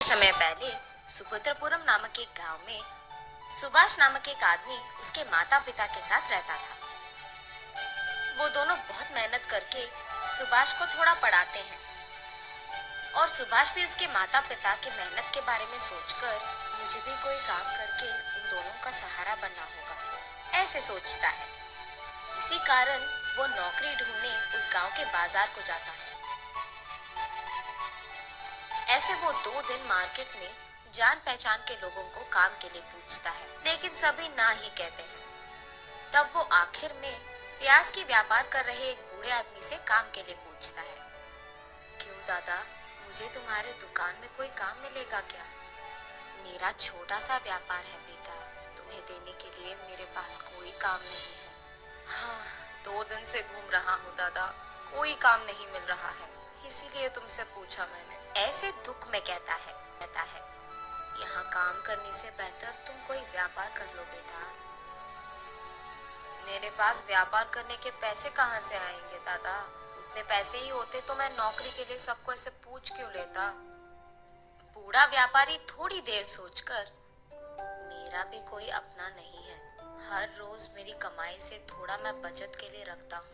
समय पहले सुभद्रपुरम नामक एक गांव में सुभाष नामक एक आदमी उसके माता पिता के साथ रहता था। वो दोनों बहुत मेहनत करके सुभाष को थोड़ा पढ़ाते हैं और सुभाष भी उसके माता पिता के मेहनत के बारे में सोचकर मुझे भी कोई काम करके उन दोनों का सहारा बनना होगा, ऐसे सोचता है। इसी कारण वो नौकरी ढूंढने उस गांव के बाजार को जाता है। ऐसे वो 2 दिन मार्केट में जान पहचान के लोगों को काम के लिए पूछता है, लेकिन सभी ना ही कहते हैं। तब वो आखिर में प्याज की व्यापार कर रहे एक बूढ़े आदमी से काम के लिए पूछता है, क्यों दादा, मुझे तुम्हारे दुकान में कोई काम मिलेगा क्या? मेरा छोटा सा व्यापार है बेटा, तुम्हें देने के लिए मेरे पास कोई काम नहीं है। हाँ, 2 दिन से घूम रहा हूँ दादा, कोई काम नहीं मिल रहा है, इसीलिए तुमसे पूछा मैंने। ऐसे दुख में कहता है यहाँ काम करने से बेहतर तुम कोई व्यापार कर लो बेटा। मेरे पास व्यापार करने के पैसे कहाँ से आएंगे दादा? उतने पैसे ही होते तो मैं नौकरी के लिए सबको ऐसे पूछ क्यों लेता? बूढ़ा व्यापारी थोड़ी देर सोचकर, मेरा भी कोई अपना नहीं है, हर रोज मेरी कमाई से थोड़ा मैं बचत के लिए रखता हूँ,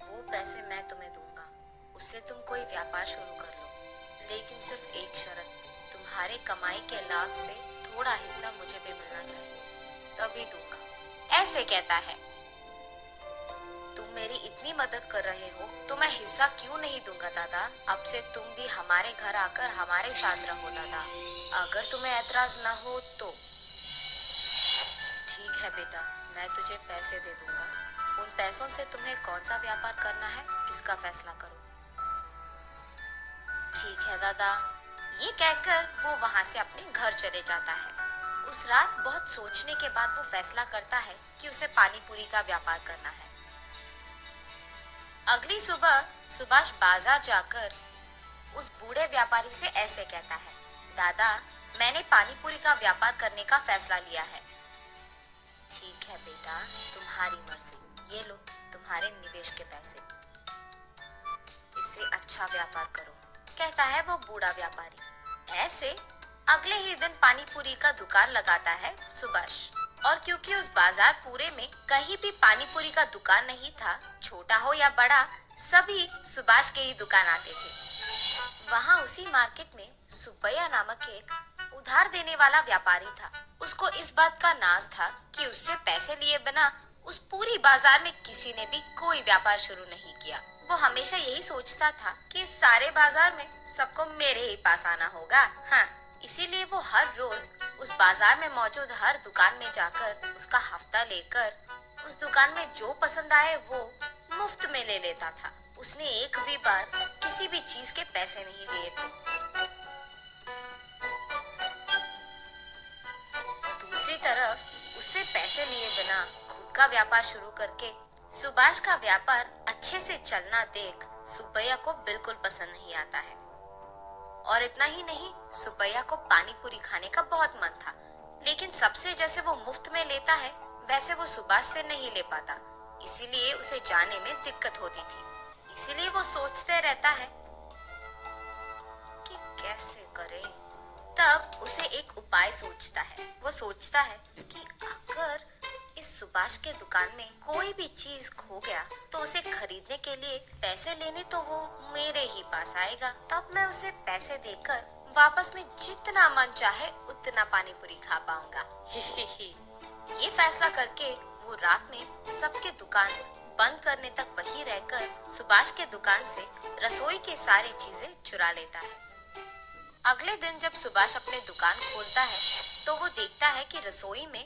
वो पैसे मैं तुम्हें दूंगा, उससे तुम कोई व्यापार शुरू कर लो, लेकिन सिर्फ एक शर्त पे, तुम्हारे कमाई के लाभ से थोड़ा हिस्सा मुझे भी मिलना चाहिए, तभी दूंगा। ऐसे कहता है, तुम मेरी इतनी मदद कर रहे हो तो मैं हिस्सा क्यों नहीं दूंगा दादा? अब से तुम भी हमारे घर आकर हमारे साथ रहो दादा, अगर तुम्हें ऐतराज ना हो तो। ठीक है बेटा, मैं तुझे पैसे दे दूंगा, उन पैसों से तुम्हें कौन सा व्यापार करना है इसका फैसला करो। ठीक है दादा, ये कहकर वो वहां से अपने घर चले जाता है। उस रात बहुत सोचने के बाद वो फैसला करता है कि उसे पानी पूरी का व्यापार करना है। अगली सुबह सुभाष बाजार जाकर उस बूढ़े व्यापारी से ऐसे कहता है, दादा, मैंने पानी पूरी का व्यापार करने का फैसला लिया है। ठीक है बेटा, तुम्हारी मर्जी, ये लो तुम्हारे निवेश के पैसे, इससे अच्छा व्यापार करो, कहता है वो बूढ़ा व्यापारी। ऐसे अगले ही दिन पानी पूरी का दुकान लगाता है सुभाष, और क्योंकि उस बाजार पूरे में कहीं भी पानी पूरी का दुकान नहीं था, छोटा हो या बड़ा, सभी सुभाष के ही दुकान आते थे। वहाँ उसी मार्केट में सुब्बैया नामक एक उधार देने वाला व्यापारी था। उसको इस बात का नाज था कि उससे पैसे लिए बिना उस पूरी बाजार में किसी ने भी कोई व्यापार शुरू नहीं किया। वो हमेशा यही सोचता था कि इस सारे बाजार में सबको मेरे ही पास आना होगा। हाँ, इसीलिए वो हर रोज उस बाजार में मौजूद हर दुकान में जाकर उसका हफ्ता लेकर उस दुकान में जो पसंद आए वो मुफ्त में ले लेता था। उसने एक भी बार किसी भी चीज के पैसे नहीं लिए थे। दूसरी तरफ उससे पैसे लिए बिना खुद का व्यापार शुरू करके सुभाष का व्यापार अच्छे से चलना देख सुब्बैया को बिल्कुल पसंद नहीं आता है। और इतना ही नहीं, सुब्बैया को पानी पूरी खाने का बहुत मन था, लेकिन सबसे जैसे वो मुफ्त में लेता है वैसे वो सुभाष से नहीं ले पाता, इसीलिए उसे जाने में दिक्कत होती थी। इसीलिए वो सोचते रहता है कि कैसे करे। तब उसे एक उपाय सूझता है। वो सोचता है कि अगर इस सुभाष के दुकान में कोई भी चीज खो गया तो उसे खरीदने के लिए पैसे लेने तो वो मेरे ही पास आएगा, तब मैं उसे पैसे देकर वापस में जितना मन चाहे उतना पानी पूरी खा पाऊंगा। ये फैसला करके वो रात में सबके दुकान बंद करने तक वहीं रहकर सुभाष के दुकान से रसोई के सारी चीजें चुरा लेता है। अगले दिन जब सुभाष अपने दुकान खोलता है तो वो देखता है कि रसोई में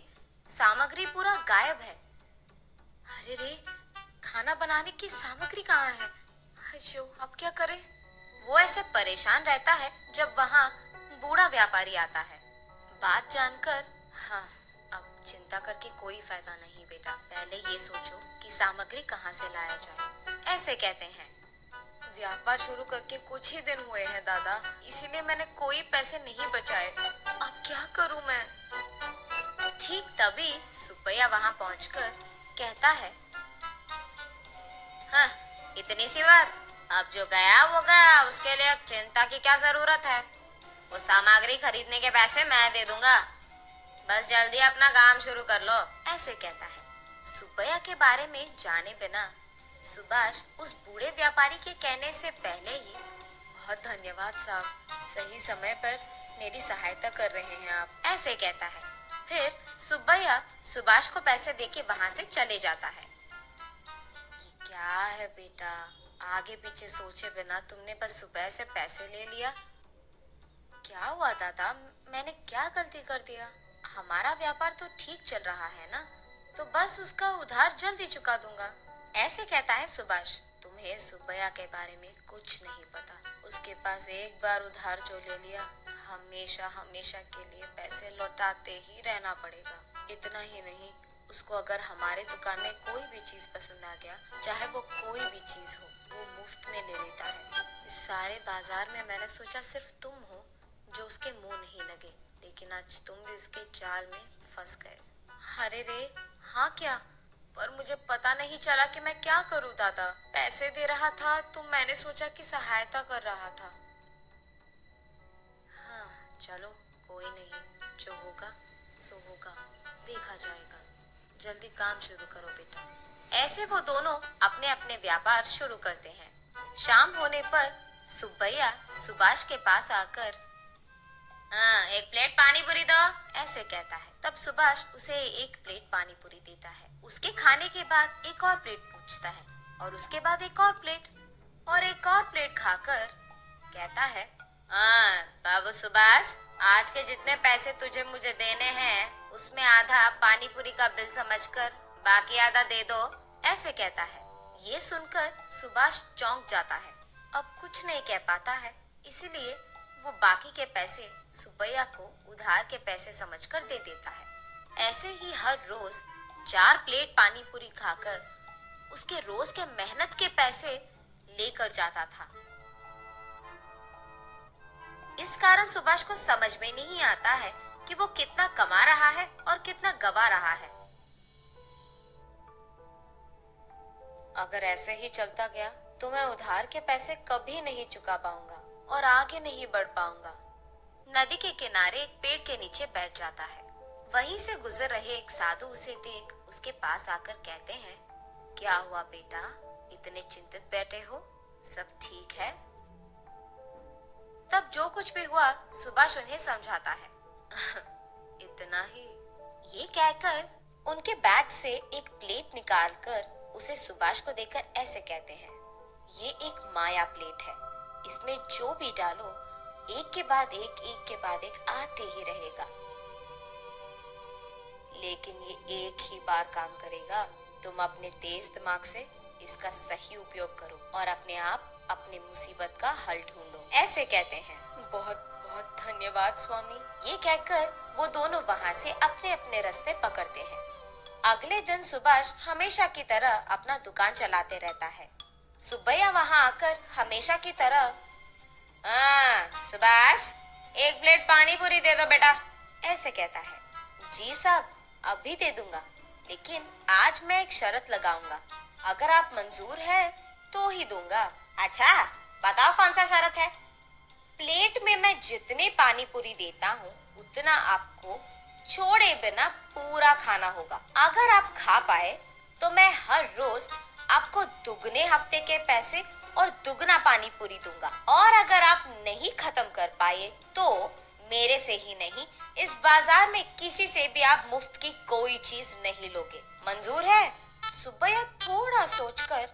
सामग्री पूरा गायब है। अरे रे, खाना बनाने की सामग्री कहाँ है? अयो, अब क्या करे? वो ऐसे परेशान रहता है जब वहाँ बूढ़ा व्यापारी आता है। बात जानकर, हाँ, अब चिंता करके कोई फायदा नहीं बेटा, पहले ये सोचो कि सामग्री कहाँ से लाया जाए। ऐसे कहते हैं, व्यापार शुरू करके कुछ ही दिन हुए हैं दादा, इसीलिए मैंने कोई पैसे नहीं बचाए, अब क्या करूं मैं? ठीक तभी सुब्बैया वहां पहुंचकर कहता है, हाँ, इतनी सी बात, अब जो गया वो गया, उसके लिए अब चिंता की क्या जरूरत है? वो सामग्री खरीदने के पैसे मैं दे दूंगा, बस जल्दी अपना काम शुरू कर लो, ऐसे कहता है। सुब्बैया के बारे में जाने बिना सुभाष उस बूढ़े व्यापारी के कहने से पहले ही, बहुत धन्यवाद साहब, सही समय पर मेरी सहायता कर रहे हैं आप, ऐसे कहता है। फिर सुब्बैया सुभाष को पैसे देके वहां से चले जाता है। क्या है बेटा, आगे पीछे सोचे बिना तुमने बस सुबह से पैसे ले लिया? क्या हुआ दादा, मैंने क्या गलती कर दिया? हमारा व्यापार तो ठीक चल रहा है ना, तो बस उसका उधार जल्दी चुका दूंगा, ऐसे कहता है सुभाष। तुम्हें सुब्बैया के बारे में कुछ नहीं पता। उसके पास एक बार उधार जो ले लिया, हमेशा हमेशा के लिए पैसे लौटाते ही रहना पड़ेगा। इतना ही नहीं, उसको अगर हमारे दुकान में कोई भी चीज पसंद आ गया, चाहे वो कोई भी चीज हो, वो मुफ्त में ले लेता है। इस सारे बाजार में मैंने सोचा सिर्फ तुम हो जो उसके मुंह नहीं लगे, लेकिन आज तुम भी इसके जाल में फंस गए। अरे रे, हाँ क्या? पर मुझे पता नहीं चला कि मैं क्या करूं दादा। पैसे दे रहा था तो मैंने सोचा कि सहायता कर रहा था। हाँ चलो कोई नहीं, जो होगा सो होगा, देखा जाएगा। जल्दी काम शुरू करो बेटा। ऐसे वो दोनों अपने अपने व्यापार शुरू करते हैं। शाम होने पर सुब्बैया सुभाष के पास आकर, हाँ एक प्लेट पानी पूरी दो, ऐसे कहता है। तब सुभाष उसे एक प्लेट पानी पूरी देता है। उसके खाने के बाद एक और प्लेट पूछता है, और उसके बाद एक और प्लेट, और एक और प्लेट खाकर कहता है, हाँ बाबू सुभाष, आज के जितने पैसे तुझे मुझे देने हैं उसमें आधा पानी पूरी का बिल समझकर बाकी आधा दे दो, ऐसे कहता है। ये सुनकर सुभाष चौंक जाता है। अब कुछ नहीं कह पाता है, इसीलिए वो बाकी के पैसे सुब्बैया को उधार के पैसे समझकर दे देता है। ऐसे ही हर रोज 4 प्लेट पानी पूरी खाकर उसके रोज के मेहनत के पैसे लेकर जाता था। इस कारण सुभाष को समझ में नहीं आता है कि वो कितना कमा रहा है और कितना गवा रहा है। अगर ऐसे ही चलता गया तो मैं उधार के पैसे कभी नहीं चुका पाऊंगा और आगे नहीं बढ़ पाऊंगा। नदी के किनारे एक पेड़ के नीचे बैठ जाता है। वहीं से गुजर रहे एक साधु उसे देख उसके पास आकर कहते हैं, क्या हुआ बेटा, इतने चिंतित बैठे हो, सब ठीक है? तब जो कुछ भी हुआ सुभाष उन्हें समझाता है। इतना ही, ये कहकर उनके बैग से एक प्लेट निकालकर उसे सुभाष को देकर ऐसे कहते हैं, ये एक माया प्लेट है, इसमें जो भी डालो एक के बाद एक आते ही रहेगा, लेकिन ये एक ही बार काम करेगा। तुम अपने तेज दिमाग से इसका सही उपयोग करो और अपने आप अपने मुसीबत का हल ढूंढो, ऐसे कहते हैं। बहुत बहुत धन्यवाद स्वामी, ये कहकर वो दोनों वहां से अपने अपने रास्ते पकड़ते हैं। अगले दिन सुभाष हमेशा की तरह अपना दुकान चलाते रहता है। सुब्बैया वहां आकर हमेशा की तरह, सुभाष एक प्लेट पानी पूरी दे दो बेटा, ऐसे कहता है। जी साहब, अभी दे दूंगा, लेकिन आज मैं एक शर्त लगाऊंगा, अगर आप मंजूर है तो ही दूंगा। अच्छा बताओ कौन सा शर्त है? प्लेट में मैं जितने पानी पूरी देता हूँ उतना आपको छोड़े बिना पूरा खाना होगा। अगर आप खा पाए तो मैं हर रोज आपको दुगने हफ्ते के पैसे और दुगना पानी पूरी दूंगा, और अगर आप नहीं खत्म कर पाए तो मेरे से ही नहीं, इस बाजार में किसी से भी आप मुफ्त की कोई चीज नहीं लोगे। मंजूर है? सुब्बैया थोड़ा सोचकर,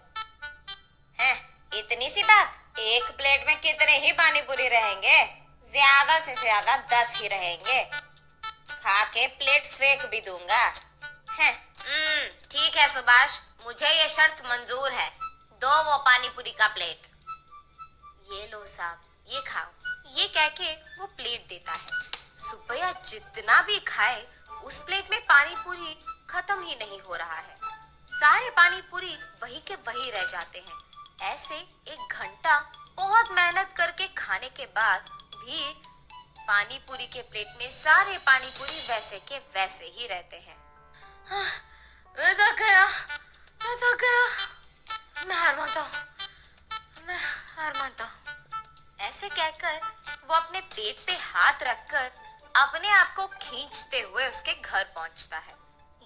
है इतनी सी बात, एक प्लेट में कितने ही पानी पूरी रहेंगे, ज्यादा से ज्यादा 10 ही रहेंगे, खा के प्लेट फेंक भी दूंगा। है ठीक है सुभाष, मुझे ये शर्त मंजूर है, दो वो पानी पूरी का प्लेट। ये लो साहब, ये खाओ, ये कह के वो प्लेट देता है। सुब्बैया जितना भी खाए उस प्लेट में पानी पूरी खत्म ही नहीं हो रहा है, सारे पानी पूरी वही के वही रह जाते हैं। ऐसे 1 घंटा बहुत मेहनत करके खाने के बाद भी पानी पूरी के प्लेट में सारे पानी पूरी वैसे के वैसे ही रहते हैं। मैं थक गया, मैं हार मानता हूँ, ऐसे कहकर वो अपने पेट पे हाथ रखकर अपने आप को खींचते हुए उसके घर पहुंचता है।